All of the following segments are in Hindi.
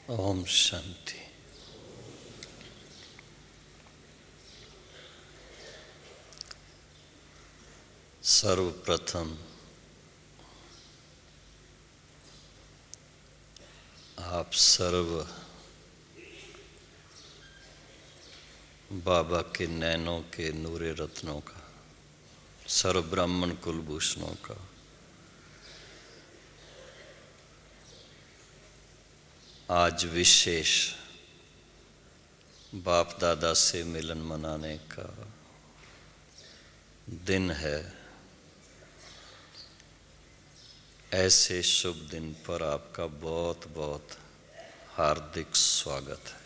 ओम शांति। सर्वप्रथम आप सर्व बाबा के नैनों के नूरे रत्नों का, सर्व ब्राह्मण कुलभूषणों का आज विशेष बाप दादा से मिलन मनाने का दिन है। ऐसे शुभ दिन पर आपका बहुत बहुत हार्दिक स्वागत है।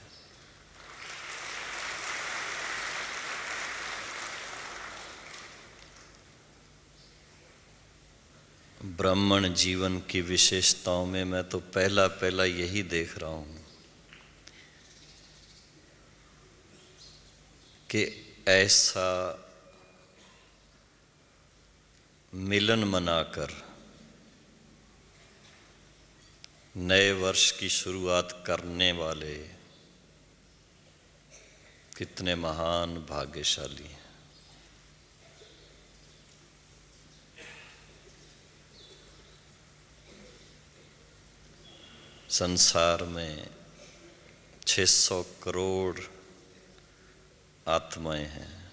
ब्राह्मण जीवन की विशेषताओं में मैं तो पहला यही देख रहा हूँ कि ऐसा मिलन मनाकर नए वर्ष की शुरुआत करने वाले कितने महान भाग्यशाली हैं। संसार में 600 करोड़ आत्माएं हैं।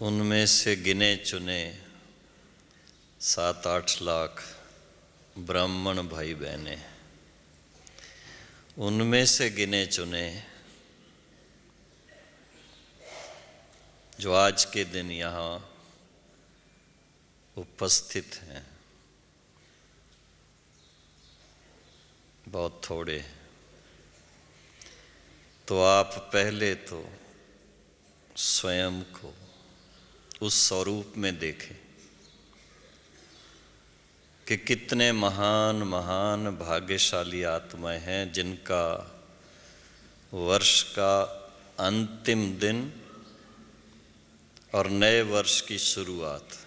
उनमें से गिने चुने 7-8 लाख ब्राह्मण भाई बहनें, उनमें से गिने चुने जो आज के दिन यहाँ उपस्थित हैं, बहुत थोड़े। तो आप पहले तो स्वयं को उस स्वरूप में देखें कि कितने महान महान भाग्यशाली आत्माएं हैं जिनका वर्ष का अंतिम दिन और नए वर्ष की शुरुआत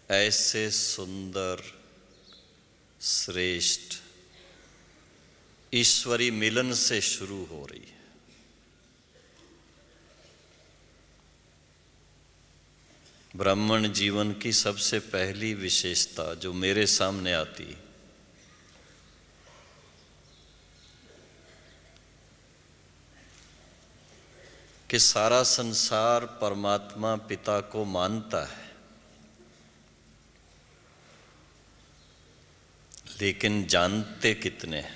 ऐसे सुंदर श्रेष्ठ ईश्वरी मिलन से शुरू हो रही है। ब्राह्मण जीवन की सबसे पहली विशेषता जो मेरे सामने आती कि सारा संसार परमात्मा पिता को मानता है, लेकिन जानते कितने हैं?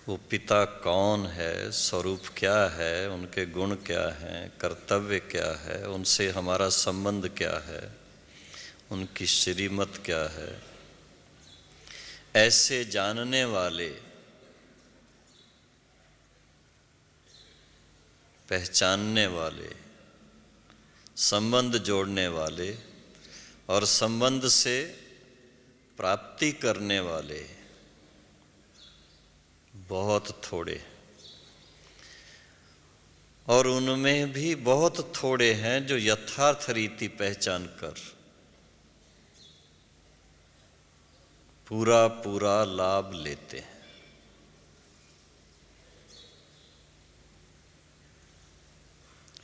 वो पिता कौन है, स्वरूप क्या है, उनके गुण क्या हैं, कर्तव्य क्या है, उनसे हमारा संबंध क्या है, उनकी श्रीमत क्या है, ऐसे जानने वाले, पहचानने वाले, संबंध जोड़ने वाले और संबंध से प्राप्ति करने वाले बहुत थोड़े, और उनमें भी बहुत थोड़े हैं जो यथार्थ रीति पहचान कर पूरा पूरा लाभ लेते हैं।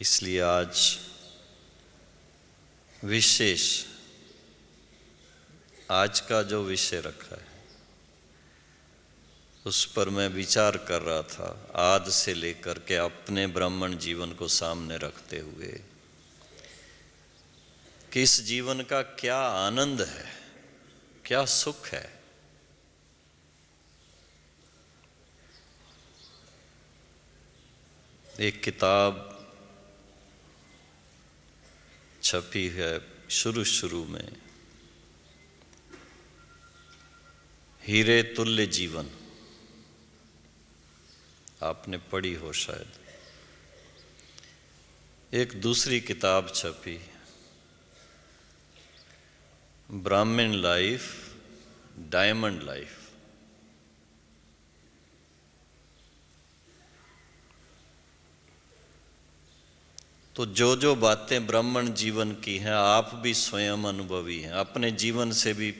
इसलिए आज विशेष आज का जो विषय रखा है उस पर मैं विचार कर रहा था, आदि से लेकर के अपने ब्राह्मण जीवन को सामने रखते हुए कि इस जीवन का क्या आनंद है, क्या सुख है। एक किताब छपी है शुरू में, हीरे तुल्य जीवन, आपने पढ़ी हो शायद। एक दूसरी किताब छपी, ब्राह्मण लाइफ, डायमंड लाइफ। तो जो जो बातें ब्राह्मण जीवन की हैं, आप भी स्वयं अनुभवी हैं, अपने जीवन से भी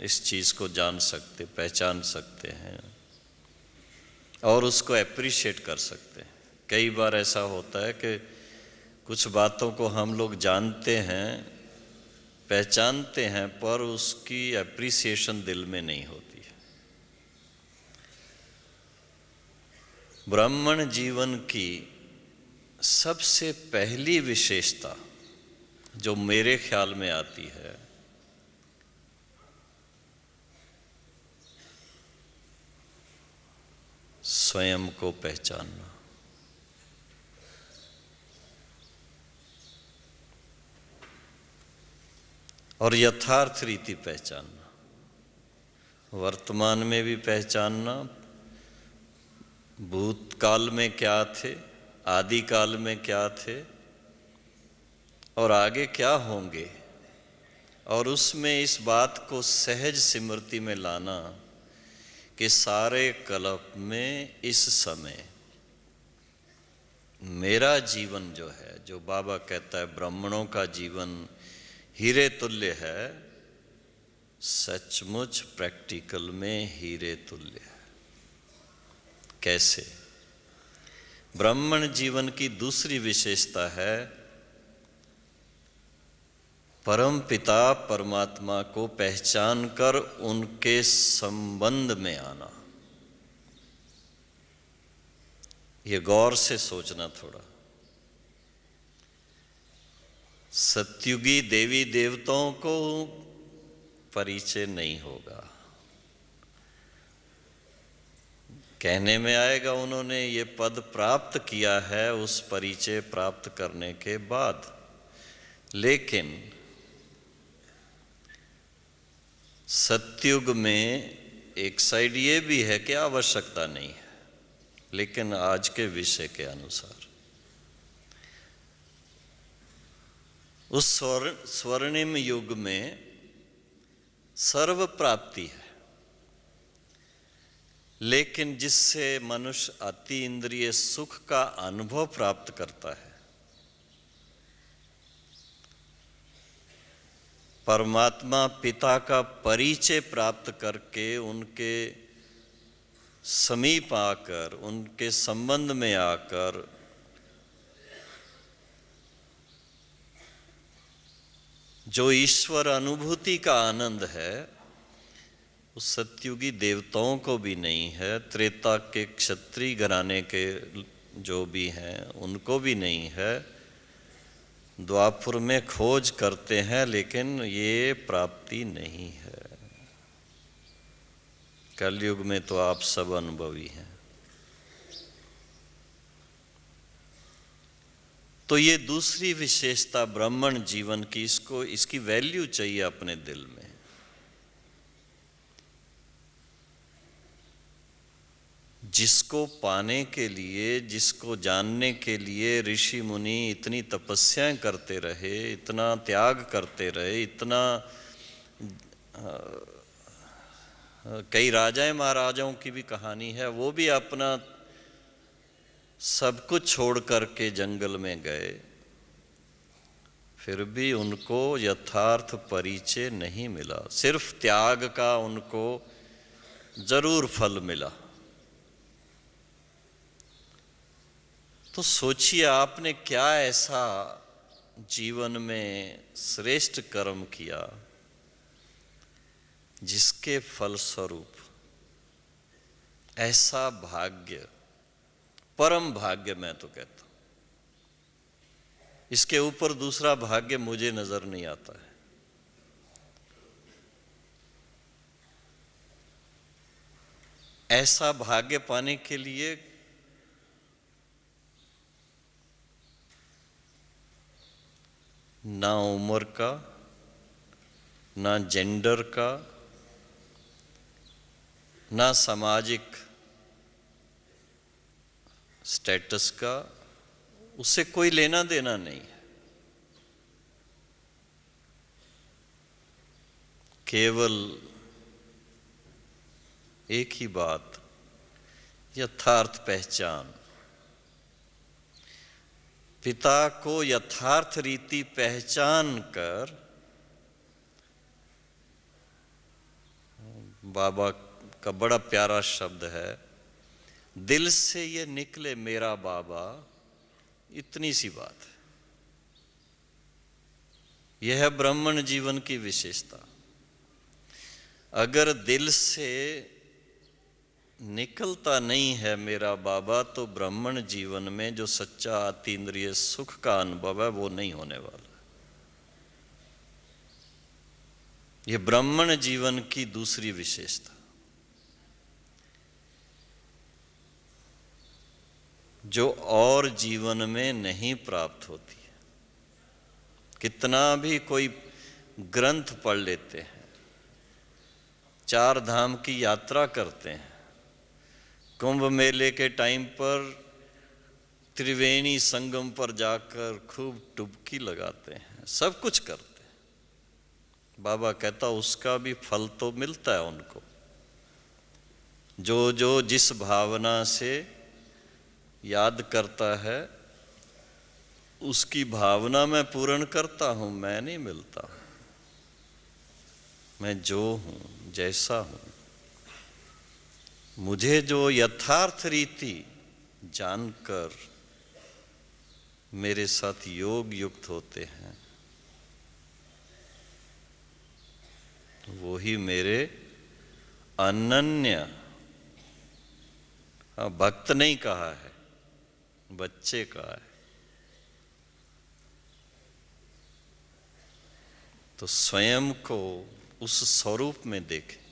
इस चीज़ को जान सकते, पहचान सकते हैं और उसको एप्रिशिएट कर सकते हैं। कई बार ऐसा होता है कि कुछ बातों को हम लोग जानते हैं, पहचानते हैं, पर उसकी एप्रिसिएशन दिल में नहीं होती है। ब्राह्मण जीवन की सबसे पहली विशेषता जो मेरे ख्याल में आती है, स्वयं को पहचानना। और यथार्थ रीति पहचानना, वर्तमान में भी पहचानना, भूतकाल में क्या थे, आदि काल में क्या थे और आगे क्या होंगे, और उसमें इस बात को सहज स्मृति में लाना कि सारे कल्प में इस समय मेरा जीवन जो है, जो बाबा कहता है ब्राह्मणों का जीवन हीरे तुल्य है, सचमुच प्रैक्टिकल में हीरे तुल्य है। कैसे? ब्राह्मण जीवन की दूसरी विशेषता है परम पिता परमात्मा को पहचान कर उनके संबंध में आना। ये गौर से सोचना थोड़ा। सत्युगी देवी देवताओं को परिचय नहीं होगा, कहने में आएगा उन्होंने ये पद प्राप्त किया है उस परिचय प्राप्त करने के बाद, लेकिन सत्युग में एक साइड ये भी है कि आवश्यकता नहीं है, लेकिन आज के विषय के अनुसार उस स्वर्णिम युग में सर्व प्राप्ति है, लेकिन जिससे मनुष्य अति इंद्रिय सुख का अनुभव प्राप्त करता है, परमात्मा पिता का परिचय प्राप्त करके उनके समीप आकर, उनके संबंध में आकर जो ईश्वर अनुभूति का आनंद है, उस सत्युगी देवताओं को भी नहीं है, त्रेता के क्षत्रिय घराने के जो भी हैं उनको भी नहीं है, द्वापर में खोज करते हैं लेकिन ये प्राप्ति नहीं है। कलयुग में तो आप सब अनुभवी हैं। तो ये दूसरी विशेषता ब्राह्मण जीवन की, इसकी वैल्यू चाहिए अपने दिल में। जिसको पाने के लिए, जिसको जानने के लिए ऋषि मुनि इतनी तपस्याएं करते रहे, इतना त्याग करते रहे, इतना कई राजाएं महाराजाओं की भी कहानी है, वो भी अपना सब कुछ छोड़ करके जंगल में गए, फिर भी उनको यथार्थ परिचय नहीं मिला। सिर्फ त्याग का उनको जरूर फल मिला। तो सोचिए आपने क्या ऐसा जीवन में श्रेष्ठ कर्म किया जिसके फलस्वरूप ऐसा भाग्य, परम भाग्य मैं तो कहता हूं, इसके ऊपर दूसरा भाग्य मुझे नजर नहीं आता है। ऐसा भाग्य पाने के लिए ना उम्र का, ना जेंडर का, ना सामाजिक स्टेटस का, उससे कोई लेना देना नहीं है। केवल एक ही बात, यथार्थ पहचान। पिता को यथार्थ रीति पहचान कर बाबा का बड़ा प्यारा शब्द है, दिल से ये निकले मेरा बाबा, इतनी सी बात है। यह है ब्राह्मण जीवन की विशेषता। अगर दिल से निकलता नहीं है मेरा बाबा, तो ब्राह्मण जीवन में जो सच्चा अतीन्द्रिय सुख का अनुभव है वो नहीं होने वाला। यह ब्राह्मण जीवन की दूसरी विशेषता, जो और जीवन में नहीं प्राप्त होती है। कितना भी कोई ग्रंथ पढ़ लेते हैं, चार धाम की यात्रा करते हैं, कुंभ मेले के टाइम पर त्रिवेणी संगम पर जाकर खूब डुबकी लगाते हैं, सब कुछ करते हैं, बाबा कहता उसका भी फल तो मिलता है उनको। जो जो जिस भावना से याद करता है उसकी भावना मैं पूर्ण करता हूं, मैं नहीं मिलता हूं। मैं जो हूं, जैसा हूं, मुझे जो यथार्थ रीति जानकर मेरे साथ योग युक्त होते हैं, वो ही मेरे अनन्य, भक्त नहीं कहा है, बच्चे कहा है। तो स्वयं को उस स्वरूप में देखें।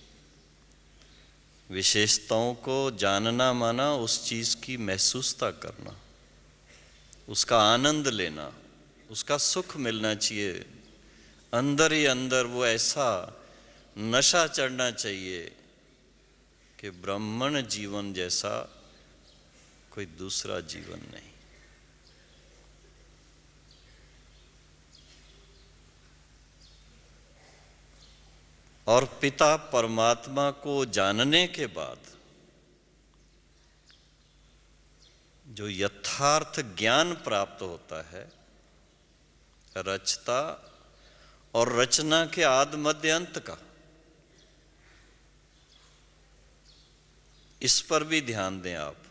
विशेषताओं को जानना माना उस चीज की महसूसता करना, उसका आनंद लेना, उसका सुख मिलना चाहिए। अंदर ही अंदर वो ऐसा नशा चढ़ना चाहिए कि ब्राह्मण जीवन जैसा कोई दूसरा जीवन नहीं। और पिता परमात्मा को जानने के बाद जो यथार्थ ज्ञान प्राप्त होता है, रचता और रचना के आदि मध्य अंत का, इस पर भी ध्यान दें आप।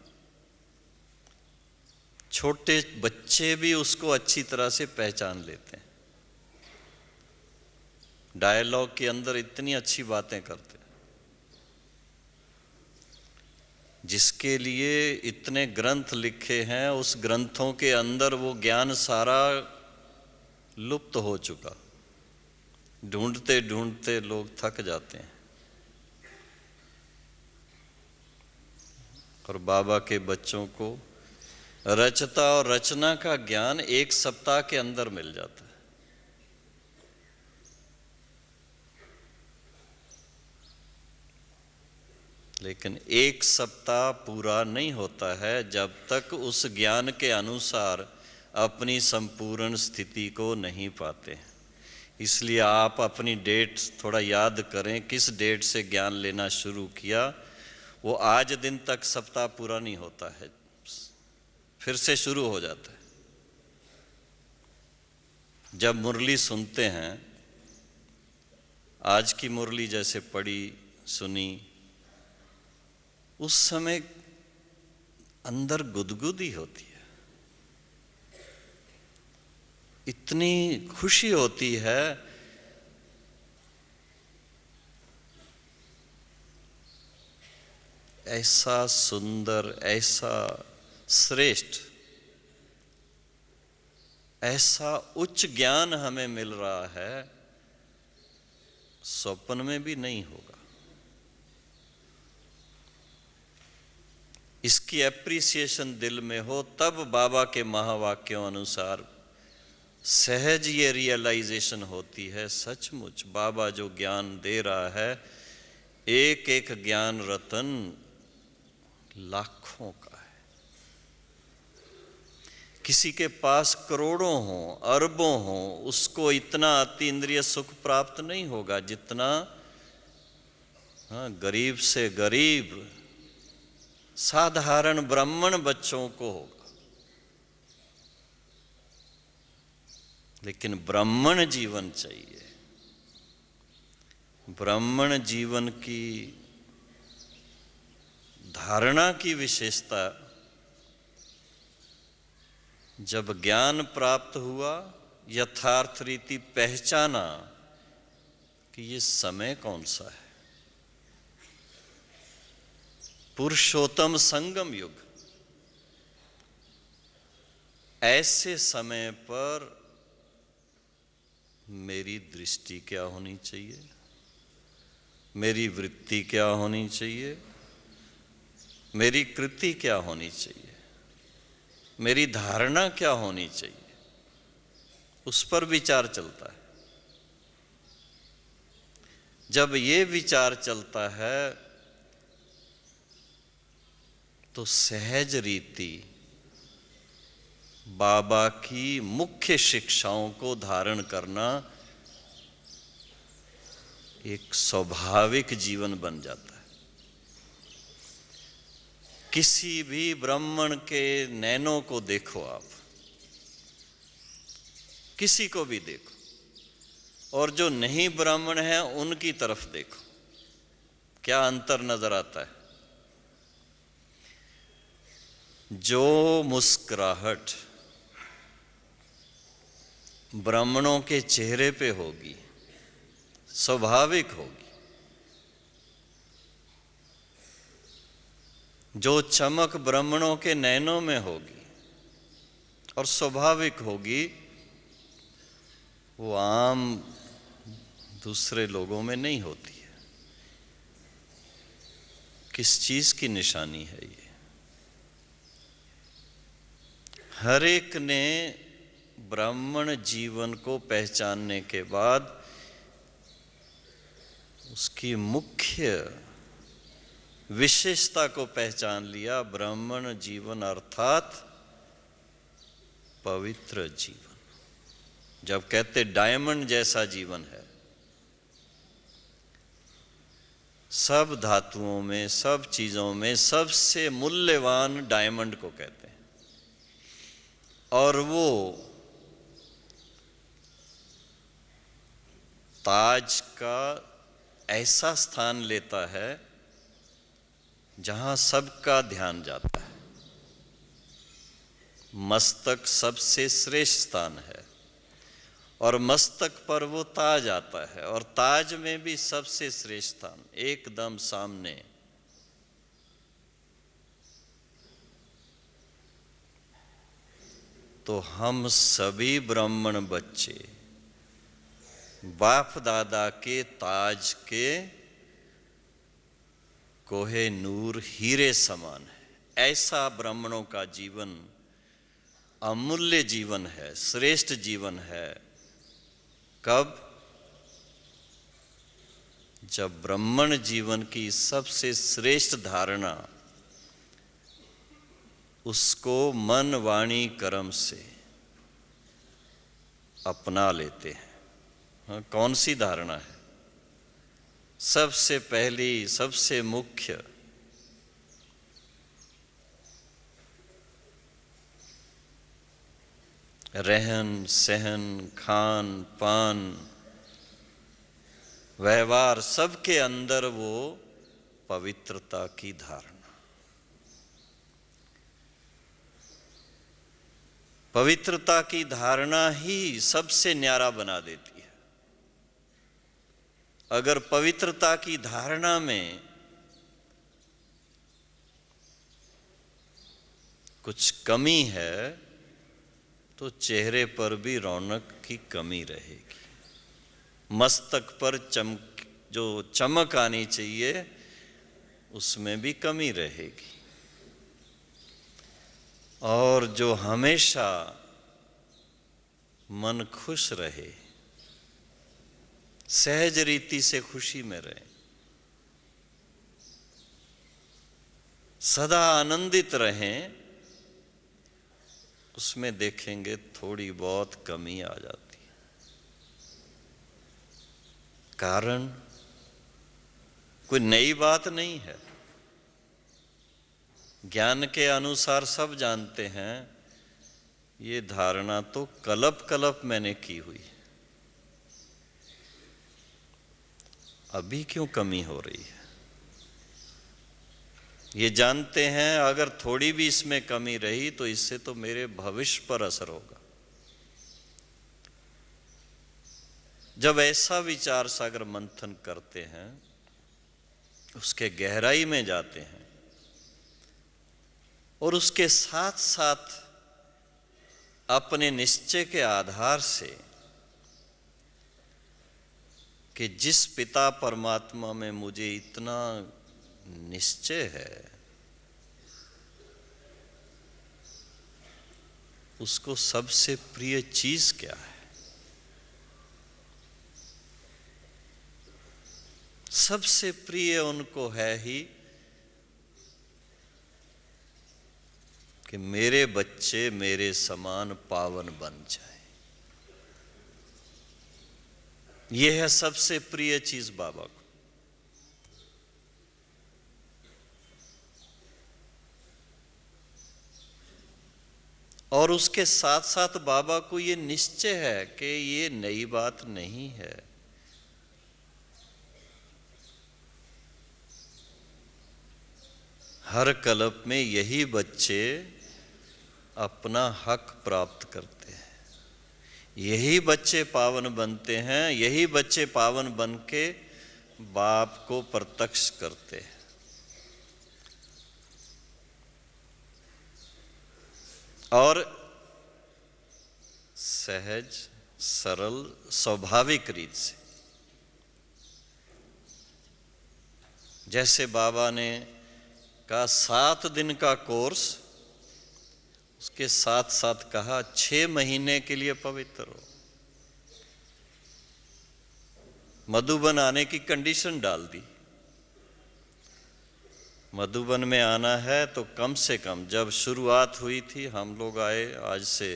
छोटे बच्चे भी उसको अच्छी तरह से पहचान लेते हैं। डायलॉग के अंदर इतनी अच्छी बातें करते हैं, जिसके लिए इतने ग्रंथ लिखे हैं, उस ग्रंथों के अंदर वो ज्ञान सारा लुप्त हो चुका। ढूंढते ढूंढते लोग थक जाते हैं। और बाबा के बच्चों को रचता और रचना का ज्ञान एक सप्ताह के अंदर मिल जाता है। लेकिन एक सप्ताह पूरा नहीं होता है जब तक उस ज्ञान के अनुसार अपनी संपूर्ण स्थिति को नहीं पाते। इसलिए आप अपनी डेट थोड़ा याद करें, किस डेट से ज्ञान लेना शुरू किया। वो आज दिन तक सप्ताह पूरा नहीं होता है, फिर से शुरू हो जाता है। जब मुरली सुनते हैं, आज की मुरली जैसे पढ़ी सुनी, उस समय अंदर गुदगुदी होती है, इतनी खुशी होती है। ऐसा सुंदर, ऐसा श्रेष्ठ, ऐसा उच्च ज्ञान हमें मिल रहा है, स्वप्न में भी नहीं होगा। इसकी एप्रिसिएशन दिल में हो, तब बाबा के महावाक्यों अनुसार सहज ये रियलाइजेशन होती है। सचमुच बाबा जो ज्ञान दे रहा है, एक एक ज्ञान रतन लाखों का है। किसी के पास करोड़ों हो, अरबों हो, उसको इतना अतीन्द्रिय सुख प्राप्त नहीं होगा जितना गरीब से गरीब साधारण ब्राह्मण बच्चों को होगा। लेकिन ब्राह्मण जीवन चाहिए। ब्राह्मण जीवन की धारणा की विशेषता, जब ज्ञान प्राप्त हुआ, यथार्थ रीति पहचाना कि ये समय कौन सा है, पुरुषोत्तम संगम युग, ऐसे समय पर मेरी दृष्टि क्या होनी चाहिए, मेरी वृत्ति क्या होनी चाहिए, मेरी कृति क्या होनी चाहिए, मेरी धारणा क्या होनी चाहिए, उस पर विचार चलता है। जब ये विचार चलता है तो सहज रीति बाबा की मुख्य शिक्षाओं को धारण करना एक स्वाभाविक जीवन बन जाता है। किसी भी ब्राह्मण के नैनों को देखो आप, किसी को भी देखो, और जो नहीं ब्राह्मण है उनकी तरफ देखो, क्या अंतर नजर आता है। जो मुस्कुराहट ब्राह्मणों के चेहरे पे होगी, स्वाभाविक होगी, जो चमक ब्राह्मणों के नैनों में होगी और स्वाभाविक होगी, वो आम दूसरे लोगों में नहीं होती है। किस चीज की निशानी है ये? हर एक ने ब्राह्मण जीवन को पहचानने के बाद उसकी मुख्य विशेषता को पहचान लिया। ब्राह्मण जीवन अर्थात पवित्र जीवन। जब कहते डायमंड जैसा जीवन है, सब धातुओं में, सब चीजों में सबसे मूल्यवान डायमंड को कहते हैं, और वो ताज का ऐसा स्थान लेता है जहां सबका ध्यान जाता है। मस्तक सबसे श्रेष्ठ स्थान है और मस्तक पर वो ताज आता है, और ताज में भी सबसे श्रेष्ठ स्थान एकदम सामने। तो हम सभी ब्राह्मण बच्चे बाप दादा के ताज के कोहे नूर हीरे समान है। ऐसा ब्राह्मणों का जीवन अमूल्य जीवन है, श्रेष्ठ जीवन है। कब? जब ब्राह्मण जीवन की सबसे श्रेष्ठ धारणा उसको मन वाणी कर्म से अपना लेते हैं। हाँ, कौन सी धारणा है? सबसे पहली, सबसे मुख्य, रहन सहन, खान पान, व्यवहार, सबके अंदर वो पवित्रता की धारणा। पवित्रता की धारणा ही सबसे न्यारा बना देती है। अगर पवित्रता की धारणा में कुछ कमी है तो चेहरे पर भी रौनक की कमी रहेगी। मस्तक पर जो चमक आनी चाहिए उसमें भी कमी रहेगी। और जो हमेशा मन खुश रहे, सहज रीति से खुशी में रहे, सदा आनंदित रहें, उसमें देखेंगे थोड़ी बहुत कमी आ जाती है। कारण कोई नई बात नहीं है। ज्ञान के अनुसार सब जानते हैं ये धारणा तो कल्प कल्प मैंने की हुई, अभी क्यों कमी हो रही है? ये जानते हैं अगर थोड़ी भी इसमें कमी रही तो इससे तो मेरे भविष्य पर असर होगा। जब ऐसा विचार सागर मंथन करते हैं, उसके गहराई में जाते हैं और उसके साथ साथ अपने निश्चय के आधार से कि जिस पिता परमात्मा में मुझे इतना निश्चय है, उसको सबसे प्रिय चीज क्या है? सबसे प्रिय उनको है ही कि मेरे बच्चे मेरे समान पावन बन जाए। यह है सबसे प्रिय चीज बाबा को। और उसके साथ साथ बाबा को ये निश्चय है कि ये नई बात नहीं है। हर कल्प में यही बच्चे अपना हक प्राप्त करते हैं, यही बच्चे पावन बनते हैं, यही बच्चे पावन बन के बाप को प्रत्यक्ष करते हैं। और सहज सरल स्वाभाविक रीत से, जैसे बाबा ने कहा 7 दिन का कोर्स, उसके साथ साथ कहा 6 महीने के लिए पवित्र हो। मधुबन आने की कंडीशन डाल दी। मधुबन में आना है तो कम से कम, जब शुरुआत हुई थी हम लोग आए आज से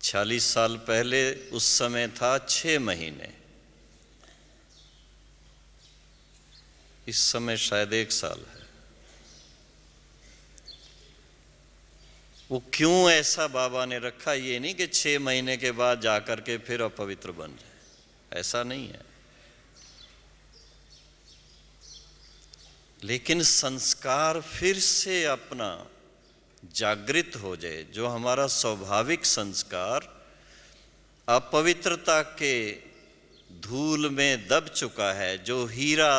46 साल पहले, उस समय था 6 महीने, इस समय शायद 1 साल है। वो क्यों ऐसा बाबा ने रखा? ये नहीं कि 6 महीने के बाद जाकर के फिर अपवित्र बन जाए, ऐसा नहीं है। लेकिन संस्कार फिर से अपना जागृत हो जाए, जो हमारा स्वाभाविक संस्कार अपवित्रता के धूल में दब चुका है, जो हीरा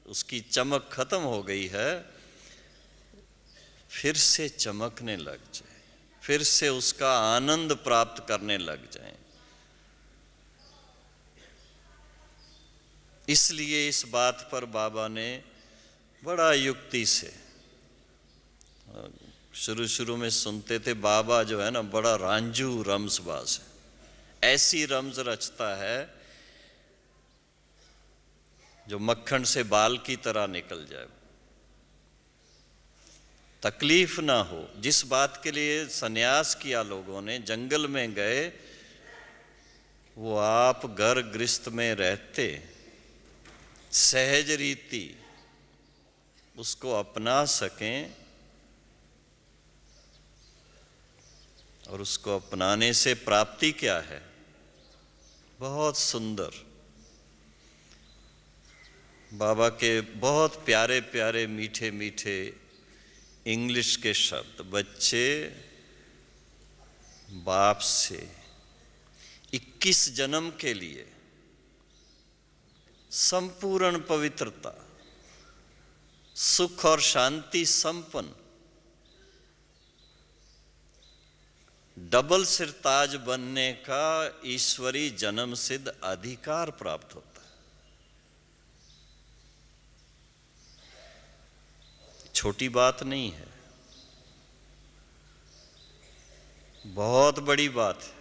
उसकी चमक खत्म हो गई है, फिर से चमकने लग जाए, फिर से उसका आनंद प्राप्त करने लग जाए। इसलिए इस बात पर बाबा ने बड़ा युक्ति से, शुरू में सुनते थे बाबा जो है ना बड़ा रांझू रम्सबाज है, ऐसी रम्ज रचता है जो मक्खन से बाल की तरह निकल जाए, तकलीफ ना हो। जिस बात के लिए सन्यास किया लोगों ने, जंगल में गए, वो आप घर गृहस्थ में रहते सहज रीति उसको अपना सकें, और उसको अपनाने से प्राप्ति क्या है? बहुत सुंदर बाबा के बहुत प्यारे प्यारे मीठे मीठे इंग्लिश के शब्द। बच्चे बाप से 21 जन्म के लिए संपूर्ण पवित्रता, सुख और शांति संपन्न, डबल सिरताज बनने का ईश्वरी जन्म सिद्ध अधिकार प्राप्त होता है। छोटी बात नहीं है, बहुत बड़ी बात है।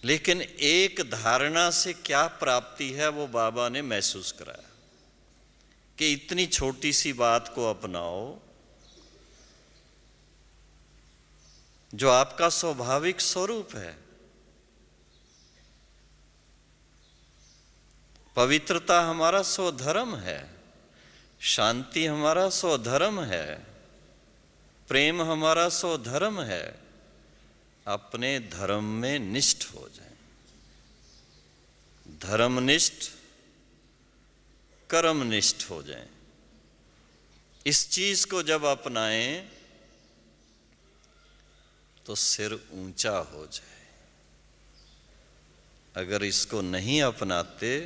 लेकिन एक धारणा से क्या प्राप्ति है वो बाबा ने महसूस कराया कि इतनी छोटी सी बात को अपनाओ, जो आपका स्वाभाविक स्वरूप है। पवित्रता हमारा स्वधर्म है, शांति हमारा स्वधर्म है, प्रेम हमारा स्वधर्म है, अपने धर्म में निष्ठ हो जाए। धर्मनिष्ठ कर्मनिष्ठ हो जाए। इस चीज को जब अपनाएं तो सिर ऊंचा हो जाए। अगर इसको नहीं अपनाते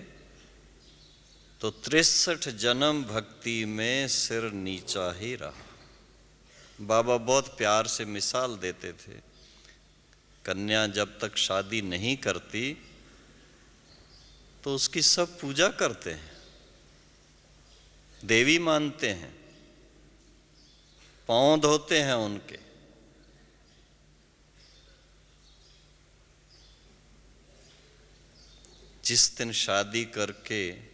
तो 63 जन्म भक्ति में सिर नीचा ही रहा। बाबा बहुत प्यार से मिसाल देते थे, कन्या जब तक शादी नहीं करती तो उसकी सब पूजा करते हैं, देवी मानते हैं, पांव धोते हैं उनके। जिस दिन शादी करके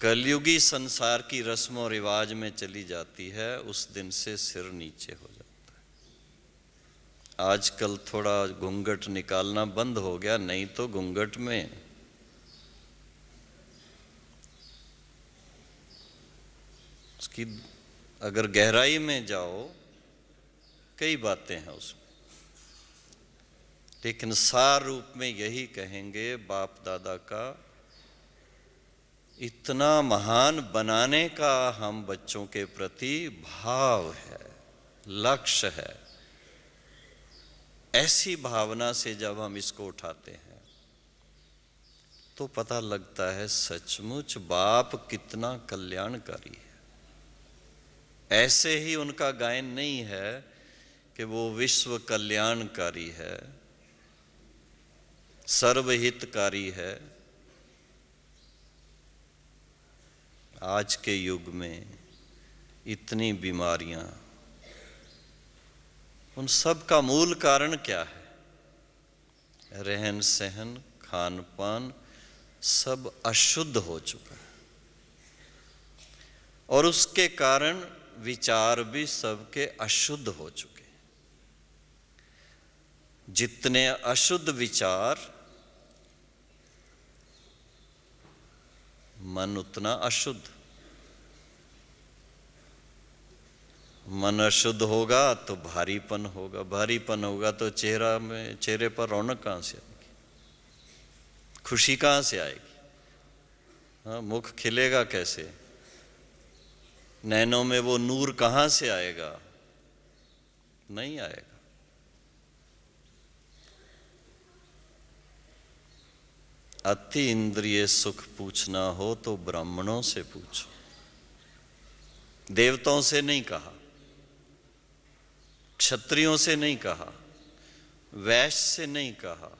कलयुगी संसार की रस्मों रिवाज में चली जाती है, उस दिन से सिर नीचे हो जाता है। आजकल थोड़ा घूंघट निकालना बंद हो गया, नहीं तो घूंघट में उसकी अगर गहराई में जाओ कई बातें हैं उसमें, लेकिन सार रूप में यही कहेंगे, बाप दादा का इतना महान बनाने का हम बच्चों के प्रति भाव है, लक्ष्य है। ऐसी भावना से जब हम इसको उठाते हैं तो पता लगता है सचमुच बाप कितना कल्याणकारी है। ऐसे ही उनका गायन नहीं है कि वो विश्व कल्याणकारी है, सर्वहितकारी है। आज के युग में इतनी बीमारियां, उन सब का मूल कारण क्या है? रहन सहन, खान पान सब अशुद्ध हो चुका है, और उसके कारण विचार भी सबके अशुद्ध हो चुके हैं। जितने अशुद्ध विचार, मन उतना अशुद्ध। मन अशुद्ध होगा तो भारीपन होगा, भारीपन होगा तो चेहरे पर रौनक कहाँ से आएगी, खुशी कहाँ से आएगी? हाँ, मुख खिलेगा कैसे? नैनों में वो नूर कहाँ से आएगा? नहीं आएगा। अति इंद्रिय सुख पूछना हो तो ब्राह्मणों से पूछो, देवताओं से नहीं कहा, क्षत्रियों से नहीं कहा, वैश्य से नहीं कहा,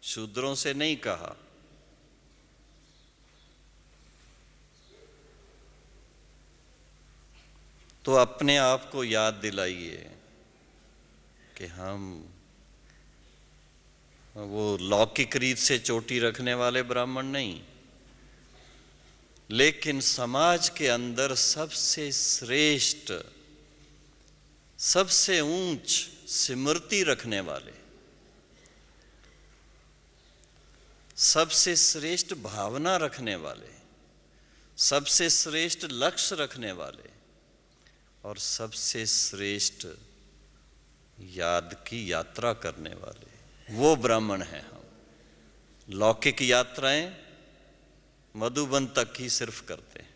शूद्रों से नहीं कहा। तो अपने आप को याद दिलाइए कि हम वो लौकिक रीत से चोटी रखने वाले ब्राह्मण नहीं, लेकिन समाज के अंदर सबसे श्रेष्ठ, सबसे ऊंच स्मृति रखने वाले, सबसे श्रेष्ठ भावना रखने वाले, सबसे श्रेष्ठ लक्ष्य रखने वाले और सबसे श्रेष्ठ याद की यात्रा करने वाले, वो ब्राह्मण हैं हम। लौकिक यात्राएं मधुबन तक ही सिर्फ करते हैं,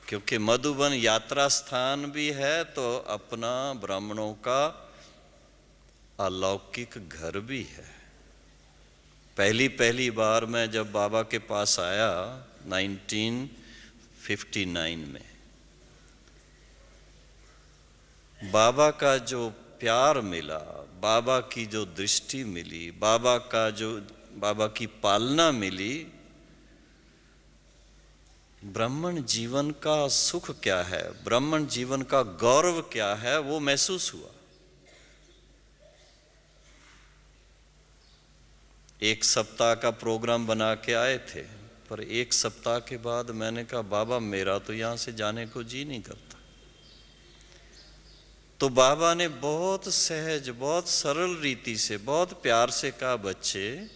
क्योंकि मधुबन यात्रा स्थान भी है तो अपना ब्राह्मणों का अलौकिक घर भी है। पहली बार मैं जब बाबा के पास आया 1959 में, बाबा का जो प्यार मिला, बाबा की जो दृष्टि मिली, बाबा की पालना मिली, ब्राह्मण जीवन का सुख क्या है, ब्राह्मण जीवन का गौरव क्या है, वो महसूस हुआ। एक सप्ताह का प्रोग्राम बना के आए थे, पर एक सप्ताह के बाद मैंने कहा बाबा मेरा तो यहां से जाने को जी नहीं करता। तो बाबा ने बहुत सहज, बहुत सरल रीति से, बहुत प्यार से कहा, बच्चे,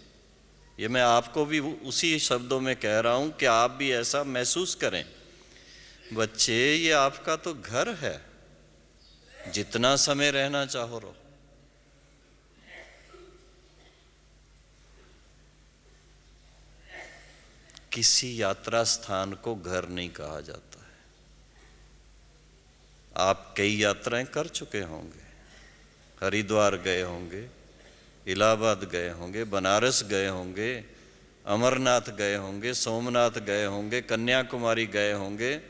ये मैं आपको भी उसी शब्दों में कह रहा हूं कि आप भी ऐसा महसूस करें। बच्चे ये आपका तो घर है, जितना समय रहना चाहो रहो। किसी यात्रा स्थान को घर नहीं कहा जाता है। आप कई यात्राएं कर चुके होंगे, हरिद्वार गए होंगे, इलाहाबाद गए होंगे, बनारस गए होंगे, अमरनाथ गए होंगे, सोमनाथ गए होंगे, कन्याकुमारी गए होंगे।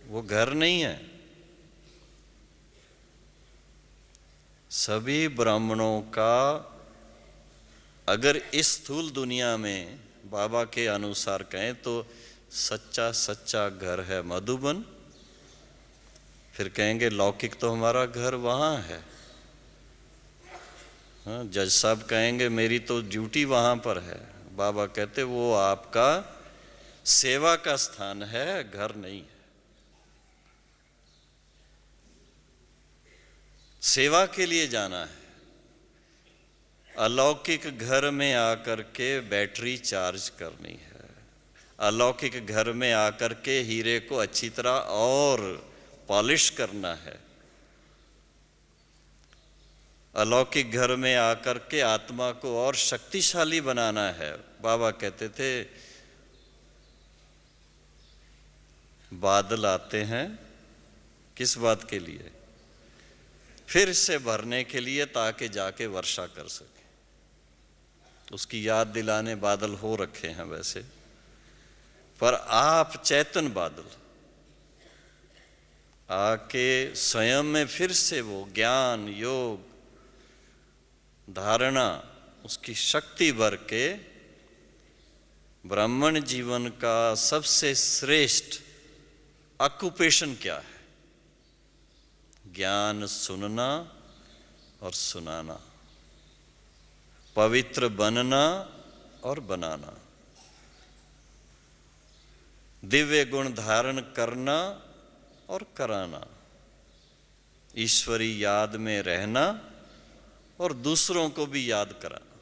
वो घर नहीं है। सभी ब्राह्मणों का अगर इस स्थूल दुनिया में बाबा के अनुसार कहें तो सच्चा सच्चा घर है मधुबन। फिर कहेंगे लौकिक तो हमारा घर वहाँ है। हाँ, जज साहब कहेंगे मेरी तो ड्यूटी वहाँ पर है। बाबा कहते वो आपका सेवा का स्थान है, घर नहीं है। सेवा के लिए जाना है। अलौकिक घर में आकर के बैटरी चार्ज करनी है। अलौकिक घर में आकर के हीरे को अच्छी तरह और पॉलिश करना है। अलौकिक घर में आकर के आत्मा को और शक्तिशाली बनाना है। बाबा कहते थे बादल आते हैं किस बात के लिए? फिर से भरने के लिए, ताकि जाके वर्षा कर सके। उसकी याद दिलाने बादल हो रखे हैं वैसे, पर आप चैतन बादल आके स्वयं में फिर से वो ज्ञान, योग, धारणा, उसकी शक्ति भर के ब्राह्मण जीवन का सबसे श्रेष्ठ ऑक्यूपेशन क्या है? ज्ञान सुनना और सुनाना, पवित्र बनना और बनाना, दिव्य गुण धारण करना और कराना, ईश्वरी याद में रहना और दूसरों को भी याद कराना।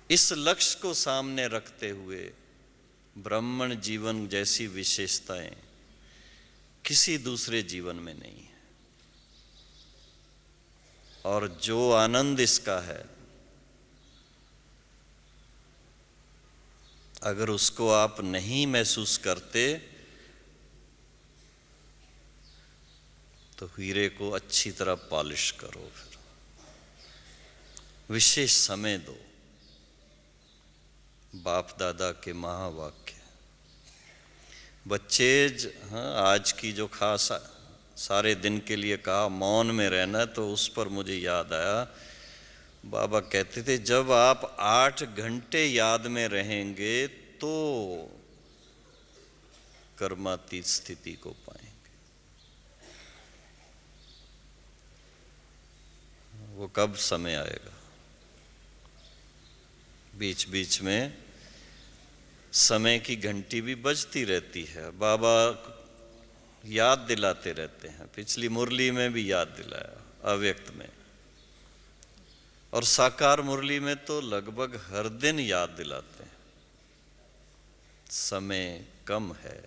इस लक्ष्य को सामने रखते हुए ब्राह्मण जीवन जैसी विशेषताएं किसी दूसरे जीवन में नहीं है। और जो आनंद इसका है, अगर उसको आप नहीं महसूस करते तो हीरे को अच्छी तरह पॉलिश करो, फिर विशेष समय दो। बाप दादा के महावाक्य। बच्चे हाँ, आज की जो खास सारे दिन के लिए कहा मौन में रहना, तो उस पर मुझे याद आया, बाबा कहते थे जब आप 8 घंटे याद में रहेंगे तो कर्मातीत स्थिति को पाएंगे। वो कब समय आएगा? बीच बीच में समय की घंटी भी बजती रहती है। बाबा याद दिलाते रहते हैं। पिछली मुरली में भी याद दिलाया, अव्यक्त में, और साकार मुरली में तो लगभग हर दिन याद दिलाते हैं। समय कम है।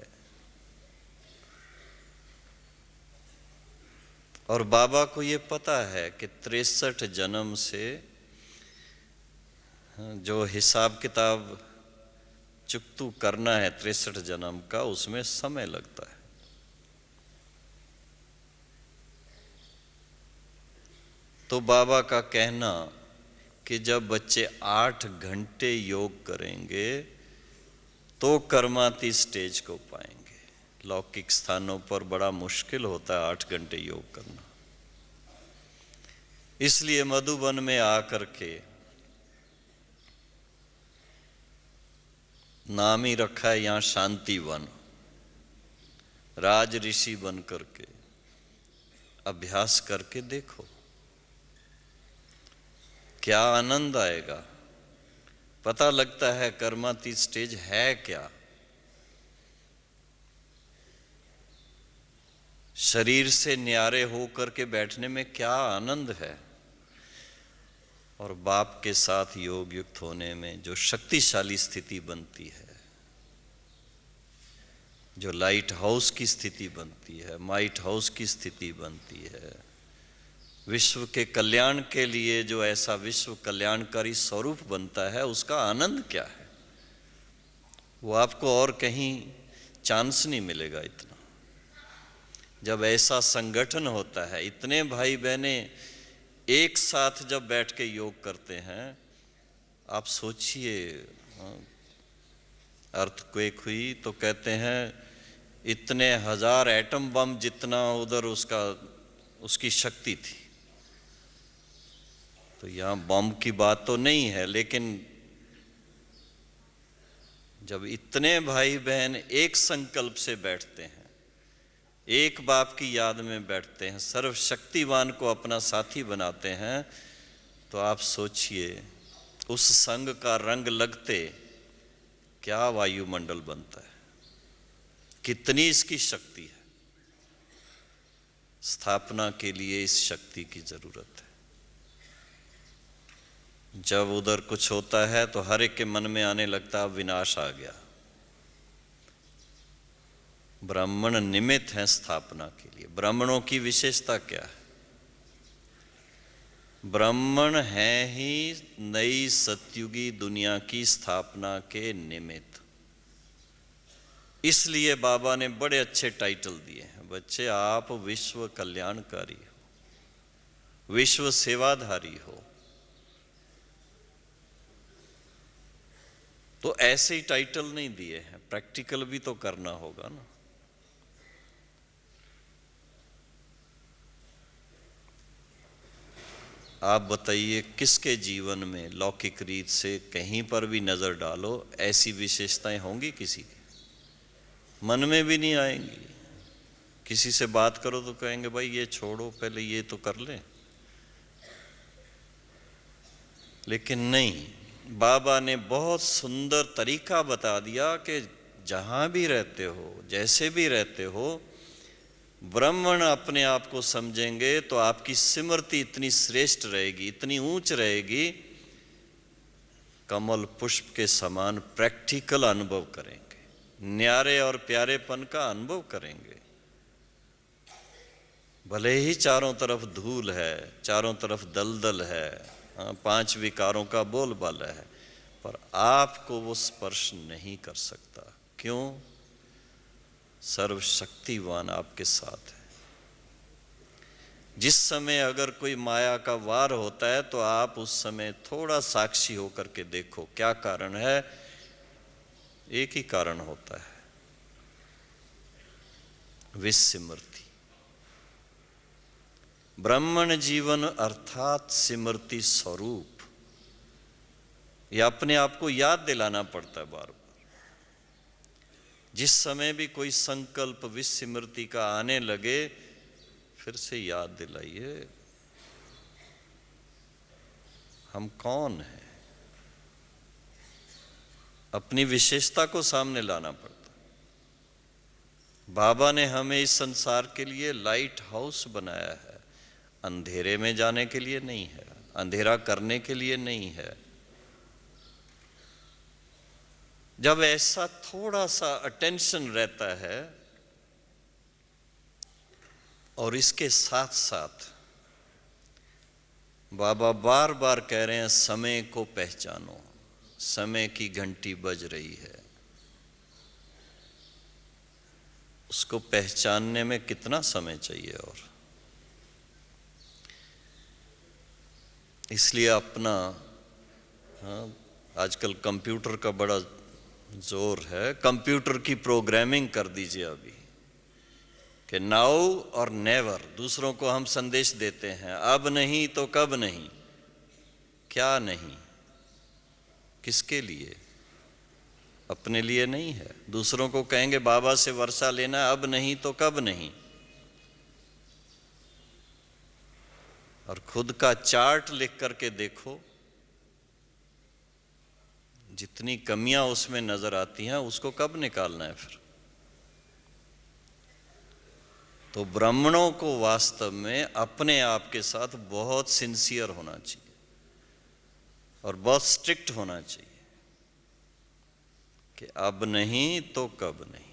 और बाबा को ये पता है कि 63 जन्म से जो हिसाब किताब चुकतू करना है 63 जन्म का, उसमें समय लगता है। तो बाबा का कहना कि जब बच्चे 8 घंटे योग करेंगे तो कर्माती स्टेज को पाएंगे। लौकिक स्थानों पर बड़ा मुश्किल होता है 8 घंटे योग करना। इसलिए मधुबन में आकर के नाम ही रखा है यहाँ शांति वन। राज ऋषि बन करके अभ्यास करके देखो क्या आनंद आएगा। पता लगता है कर्मातीत स्टेज है क्या। शरीर से न्यारे हो करके बैठने में क्या आनंद है। और बाप के साथ योग युक्त होने में जो शक्तिशाली स्थिति बनती है, जो लाइट हाउस की स्थिति बनती है, माइट हाउस की स्थिति बनती है, विश्व के कल्याण के लिए जो ऐसा विश्व कल्याणकारी स्वरूप बनता है, उसका आनंद क्या है, वो आपको और कहीं चांस नहीं मिलेगा इतना। जब ऐसा संगठन होता है, इतने भाई बहने एक साथ जब बैठ के योग करते हैं, आप सोचिए, अर्थक्वेक हुई तो कहते हैं इतने 1000 एटम बम जितना उधर उसकी शक्ति थी। तो यहाँ बम की बात तो नहीं है, लेकिन जब इतने भाई बहन एक संकल्प से बैठते हैं, एक बाप की याद में बैठते हैं, सर्वशक्तिवान को अपना साथी बनाते हैं, तो आप सोचिए उस संग का रंग लगते क्या वायुमंडल बनता है, कितनी इसकी शक्ति है। स्थापना के लिए इस शक्ति की जरूरत है। जब उधर कुछ होता है तो हर एक के मन में आने लगता है विनाश आ गया। ब्राह्मण निमित्त हैं स्थापना के लिए। ब्राह्मणों की विशेषता क्या है? ब्राह्मण हैं ही नई सतयुगी दुनिया की स्थापना के निमित्त। इसलिए बाबा ने बड़े अच्छे टाइटल दिए हैं, बच्चे आप विश्व कल्याणकारी हो, विश्व सेवाधारी हो। तो ऐसे ही टाइटल नहीं दिए हैं, प्रैक्टिकल भी तो करना होगा ना। आप बताइए किसके जीवन में लौकिक रीत से कहीं पर भी नजर डालो ऐसी विशेषताएं होंगी? किसी के मन में भी नहीं आएंगी। किसी से बात करो तो कहेंगे भाई ये छोड़ो, पहले ये तो कर ले। लेकिन नहीं, बाबा ने बहुत सुंदर तरीका बता दिया कि जहां भी रहते हो, जैसे भी रहते हो, ब्राह्मण अपने आप को समझेंगे तो आपकी स्मृति इतनी श्रेष्ठ रहेगी, इतनी ऊंच रहेगी, कमल पुष्प के समान प्रैक्टिकल अनुभव करेंगे, न्यारे और प्यारेपन का अनुभव करेंगे। भले ही चारों तरफ धूल है, चारों तरफ दलदल है, 5 विकारों का बोलबाला है, पर आपको वो स्पर्श नहीं कर सकता। क्यों? सर्वशक्तिवान आपके साथ है। जिस समय अगर कोई माया का वार होता है तो आप उस समय थोड़ा साक्षी होकर के देखो क्या कारण है। एक ही कारण होता है, विस्मृति। ब्राह्मण जीवन अर्थात स्मृति स्वरूप। यह अपने आप को याद दिलाना पड़ता है बार बार। जिस समय भी कोई संकल्प विस्मृति का आने लगे, फिर से याद दिलाइए हम कौन हैं। अपनी विशेषता को सामने लाना पड़ता। बाबा ने हमें इस संसार के लिए लाइट हाउस बनाया है, अंधेरे में जाने के लिए नहीं है, अंधेरा करने के लिए नहीं है। जब ऐसा थोड़ा सा अटेंशन रहता है, और इसके साथ साथ बाबा बार बार कह रहे हैं समय को पहचानो, समय की घंटी बज रही है। उसको पहचानने में कितना समय चाहिए? और इसलिए अपना आजकल कंप्यूटर का बड़ा जोर है, कंप्यूटर की प्रोग्रामिंग कर दीजिए अभी कि नाउ और नेवर। दूसरों को हम संदेश देते हैं, अब नहीं तो कब नहीं। क्या नहीं? किसके लिए? अपने लिए नहीं है। दूसरों को कहेंगे बाबा से वर्षा लेना, अब नहीं तो कब नहीं। और खुद का चार्ट लिख करके देखो, जितनी कमियां उसमें नजर आती हैं उसको कब निकालना है फिर। तो ब्राह्मणों को वास्तव में अपने आप के साथ बहुत सिंसियर होना चाहिए। और बहुत स्ट्रिक्ट होना चाहिए कि अब नहीं तो कब नहीं।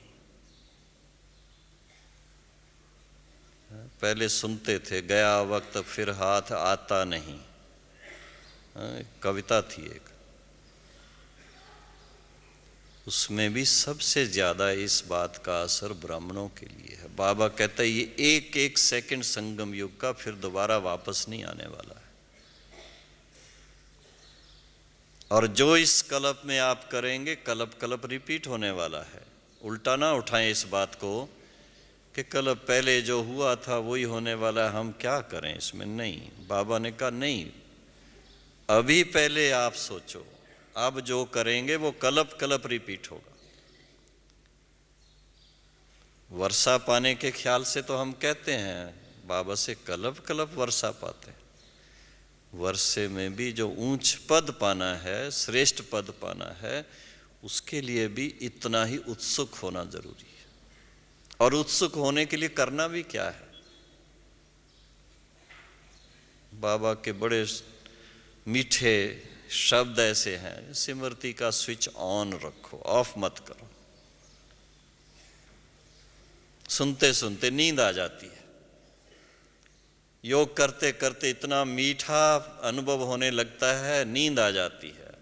पहले सुनते थे, गया वक्त फिर हाथ आता नहीं, कविता थी एक, उसमें भी सबसे ज्यादा इस बात का असर ब्राह्मणों के लिए है। बाबा कहता है ये एक एक सेकंड संगम युग का फिर दोबारा वापस नहीं आने वाला है, और जो इस कल्प में आप करेंगे कल्प कल्प रिपीट होने वाला है। उल्टा ना उठाएं इस बात को कि कल्प पहले जो हुआ था वही होने वाला है, हम क्या करें इसमें। नहीं, बाबा ने कहा नहीं, अभी पहले आप सोचो, अब जो करेंगे वो कल्प कल्प रिपीट होगा। वर्षा पाने के ख्याल से तो हम कहते हैं बाबा से कल्प कल्प वर्षा पाते हैं। वर्षे में भी जो ऊंच पद पाना है, श्रेष्ठ पद पाना है, उसके लिए भी इतना ही उत्सुक होना जरूरी है। और उत्सुक होने के लिए करना भी क्या है। बाबा के बड़े मीठे शब्द ऐसे हैं, स्मृति का स्विच ऑन रखो, ऑफ मत करो। सुनते सुनते नींद आ जाती है। योग करते करते इतना मीठा अनुभव होने लगता है, नींद आ जाती है।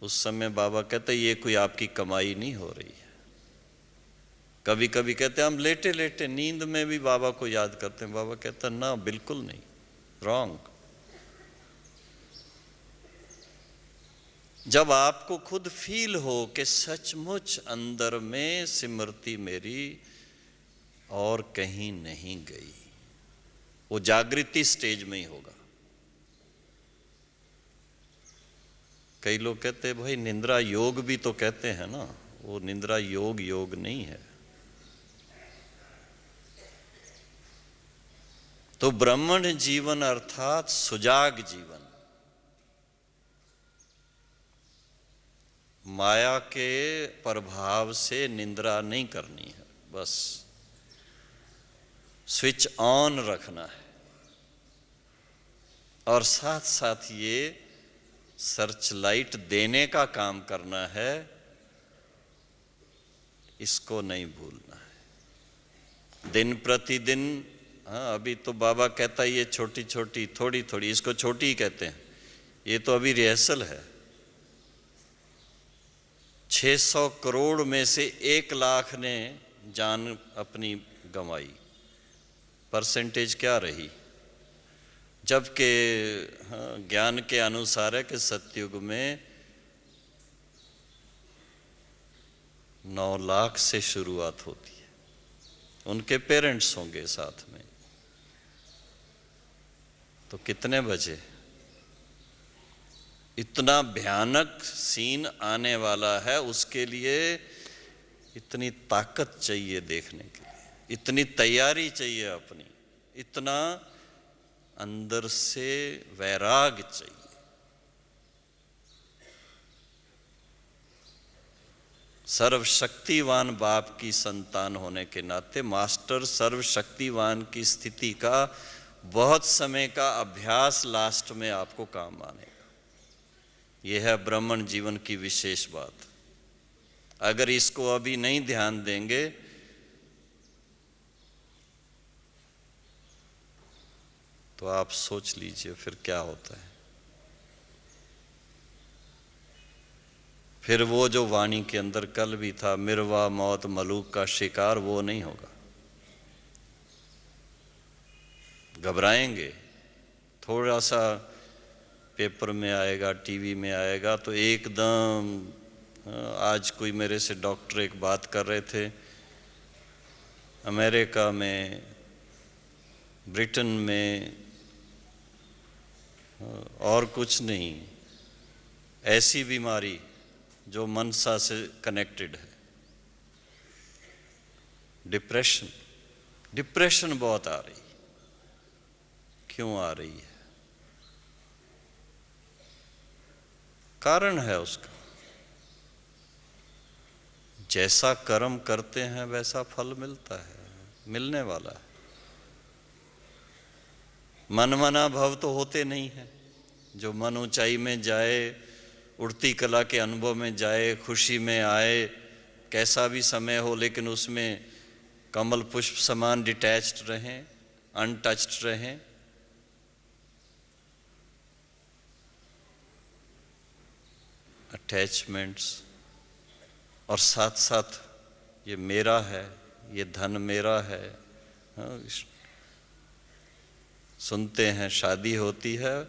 उस समय बाबा कहते ये कोई आपकी कमाई नहीं हो रही है। कभी कभी कहते हैं हम लेटे लेटे नींद में भी बाबा को याद करते हैं। बाबा कहता ना, बिल्कुल नहीं, रॉन्ग। जब आपको खुद फील हो कि सचमुच अंदर में स्मृति मेरी और कहीं नहीं गई, वो जागृति स्टेज में ही होगा। कई लोग कहते हैं भाई निद्रा योग भी तो कहते हैं ना, वो निद्रा योग योग नहीं है। तो ब्राह्मण जीवन अर्थात सुजाग जीवन, माया के प्रभाव से निद्रा नहीं करनी है, बस स्विच ऑन रखना है। और साथ साथ ये सर्च लाइट देने का काम करना है, इसको नहीं भूलना है दिन प्रतिदिन। हाँ, अभी तो बाबा कहता है ये छोटी छोटी थोड़ी थोड़ी, इसको छोटी ही कहते हैं, ये तो अभी रिहर्सल है। 600 करोड़ में से 1 लाख ने जान अपनी गंवाई, परसेंटेज क्या रही। जबकि हाँ, ज्ञान के अनुसार है कि सतयुग में 9 लाख से शुरुआत होती है, उनके पेरेंट्स होंगे साथ में, तो कितने बचे। इतना भयानक सीन आने वाला है, उसके लिए इतनी ताकत चाहिए देखने के लिए, इतनी तैयारी चाहिए अपनी, इतना अंदर से वैराग चाहिए। सर्वशक्तिवान बाप की संतान होने के नाते मास्टर सर्वशक्तिवान की स्थिति का बहुत समय का अभ्यास लास्ट में आपको काम आनेगा। यह है ब्राह्मण जीवन की विशेष बात। अगर इसको अभी नहीं ध्यान देंगे तो आप सोच लीजिए फिर क्या होता है। फिर वो जो वाणी के अंदर कल भी था, मिर्वा मौत मलूक का शिकार, वो नहीं होगा। घबराएंगे, थोड़ा सा पेपर में आएगा, टीवी में आएगा तो एकदम। आज कोई मेरे से डॉक्टर एक बात कर रहे थे, अमेरिका में, ब्रिटेन में, और कुछ नहीं, ऐसी बीमारी जो मनसा से कनेक्टेड है, डिप्रेशन। डिप्रेशन बहुत आ रही। क्यों आ रही है? कारण है उसका, जैसा कर्म करते हैं वैसा फल मिलता है, मिलने वाला है। मनमना भव तो होते नहीं है। जो मन ऊंचाई में जाए, उड़ती कला के अनुभव में जाए, खुशी में आए, कैसा भी समय हो, लेकिन उसमें कमल पुष्प समान डिटैच्ड रहें, अनटच्ड रहें। अटैचमेंट्स, और साथ साथ ये मेरा है, ये धन मेरा है। सुनते हैं शादी होती है,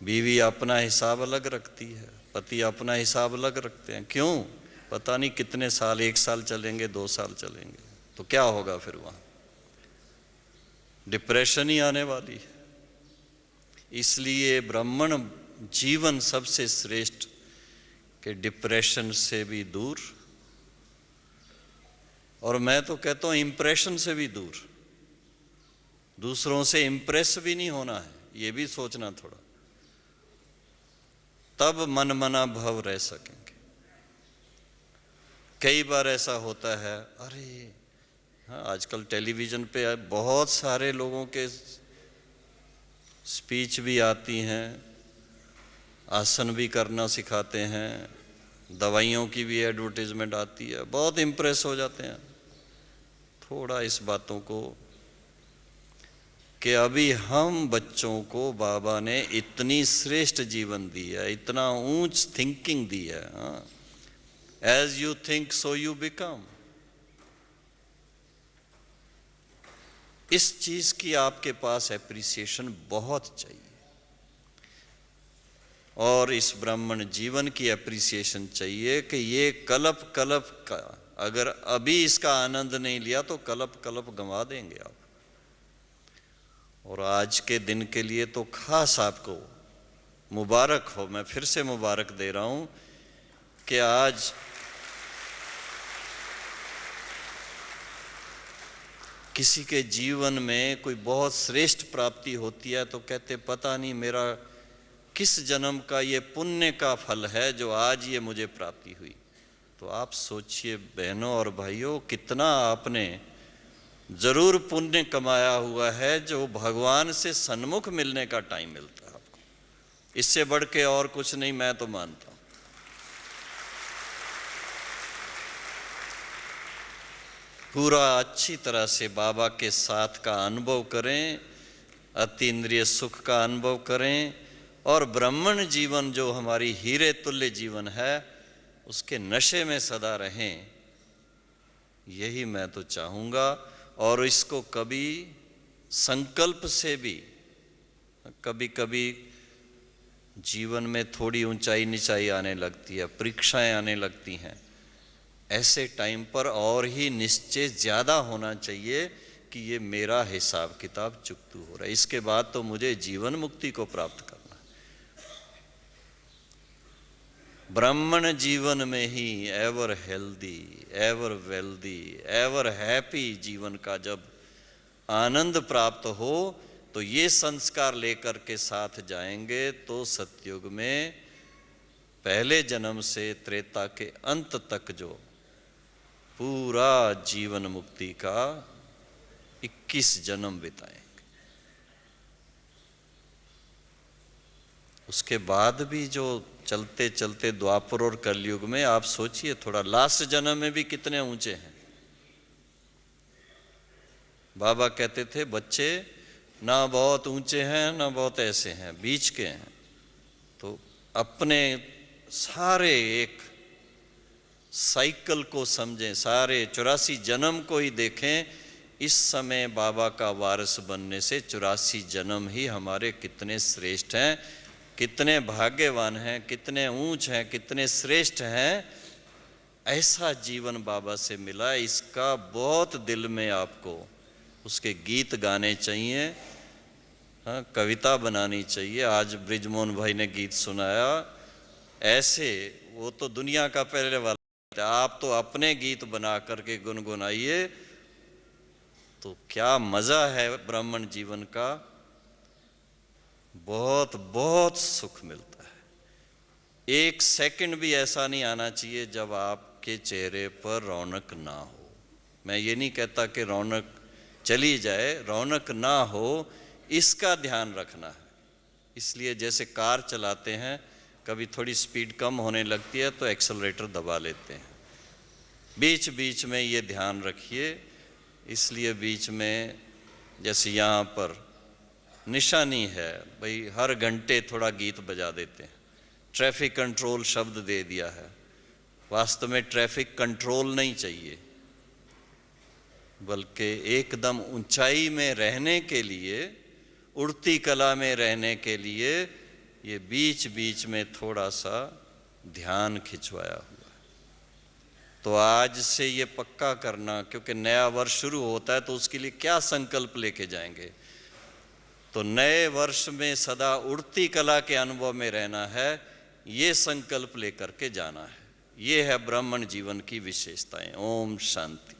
बीवी अपना हिसाब अलग रखती है, पति अपना हिसाब अलग रखते हैं। क्यों? पता नहीं कितने साल, 1 साल चलेंगे, 2 साल चलेंगे, तो क्या होगा फिर वहाँ? डिप्रेशन ही आने वाली है। इसलिए ब्राह्मण जीवन सबसे श्रेष्ठ, कि डिप्रेशन से भी दूर, और मैं तो कहता हूँ इंप्रेशन से भी दूर। दूसरों से इंप्रेस भी नहीं होना है, ये भी सोचना थोड़ा, तब मन मना भव रह सकेंगे। कई बार ऐसा होता है, अरे हाँ, आजकल टेलीविजन पे बहुत सारे लोगों के स्पीच भी आती हैं, आसन भी करना सिखाते हैं, दवाइयों की भी एडवर्टाइजमेंट आती है, बहुत इंप्रेस हो जाते हैं। थोड़ा इस बातों को, कि अभी हम बच्चों को बाबा ने इतनी श्रेष्ठ जीवन दी है, इतना ऊंच थिंकिंग दी है। As you think so you become. इस चीज की आपके पास एप्रिसिएशन बहुत चाहिए, और इस ब्राह्मण जीवन की एप्रिसिएशन चाहिए कि ये कल्प कल्प का, अगर अभी इसका आनंद नहीं लिया तो कल्प कल्प गंवा देंगे आप। और आज के दिन के लिए तो खास आपको मुबारक हो, मैं फिर से मुबारक दे रहा हूं कि आज किसी के जीवन में कोई बहुत श्रेष्ठ प्राप्ति होती है तो कहते पता नहीं मेरा किस जन्म का ये पुण्य का फल है जो आज ये मुझे प्राप्ति हुई। तो आप सोचिए बहनों और भाइयों, कितना आपने जरूर पुण्य कमाया हुआ है जो भगवान से सन्मुख मिलने का टाइम मिलता है आपको। इससे बढ़ के और कुछ नहीं, मैं तो मानता हूं। पूरा अच्छी तरह से बाबा के साथ का अनुभव करें, अतीन्द्रिय सुख का अनुभव करें, और ब्राह्मण जीवन जो हमारी हीरे तुल्य जीवन है उसके नशे में सदा रहें, यही मैं तो चाहूँगा। और इसको कभी संकल्प से भी, कभी कभी जीवन में थोड़ी ऊंचाई नीचाई आने लगती है, परीक्षाएं आने लगती हैं, ऐसे टाइम पर और ही निश्चय ज़्यादा होना चाहिए कि ये मेरा हिसाब किताब चुकतू हो रहा है, इसके बाद तो मुझे जीवन मुक्ति को प्राप्त करना। ब्राह्मण जीवन में ही ever healthy, ever wealthy, ever happy जीवन का जब आनंद प्राप्त हो तो ये संस्कार लेकर के साथ जाएंगे तो सतयुग में पहले जन्म से त्रेता के अंत तक जो पूरा जीवन मुक्ति का 21 जन्म बिताएंगे। उसके बाद भी जो चलते चलते द्वापर और कलयुग में आप सोचिए, थोड़ा लास्ट जन्म में भी कितने ऊंचे हैं। बाबा कहते थे बच्चे ना बहुत ऊंचे हैं ना बहुत ऐसे हैं, बीच के हैं। तो अपने सारे एक साइकिल को समझें, सारे 84 जन्म को ही देखें। इस समय बाबा का वारिस बनने से 84 जन्म ही हमारे कितने श्रेष्ठ हैं, कितने भाग्यवान हैं, कितने ऊंच हैं, कितने श्रेष्ठ हैं। ऐसा जीवन बाबा से मिला, इसका बहुत दिल में आपको उसके गीत गाने चाहिए, हाँ, कविता बनानी चाहिए। आज ब्रिजमोहन भाई ने गीत सुनाया, ऐसे वो तो दुनिया का पहले वाला, आप तो अपने गीत बना करके गुनगुनाइए, तो क्या मजा है ब्राह्मण जीवन का। बहुत बहुत सुख मिलता है। एक सेकंड भी ऐसा नहीं आना चाहिए जब आपके चेहरे पर रौनक ना हो। मैं ये नहीं कहता कि रौनक चली जाए, रौनक ना हो इसका ध्यान रखना है। इसलिए जैसे कार चलाते हैं, कभी थोड़ी स्पीड कम होने लगती है तो एक्सेलरेटर दबा लेते हैं। बीच बीच में ये ध्यान रखिए। इसलिए बीच में जैसे यहाँ पर निशानी है, भाई हर घंटे थोड़ा गीत बजा देते हैं, ट्रैफिक कंट्रोल शब्द दे दिया है। वास्तव में ट्रैफिक कंट्रोल नहीं चाहिए, बल्कि एकदम ऊंचाई में रहने के लिए, उड़ती कला में रहने के लिए ये बीच बीच में थोड़ा सा ध्यान खिंचवाया हुआ है। तो आज से ये पक्का करना, क्योंकि नया वर्ष शुरू होता है तो उसके लिए क्या संकल्प लेके जाएंगे। तो नए वर्ष में सदा उड़ती कला के अनुभव में रहना है, ये संकल्प लेकर के जाना है। ये है ब्राह्मण जीवन की विशेषताएं। ओम शांति।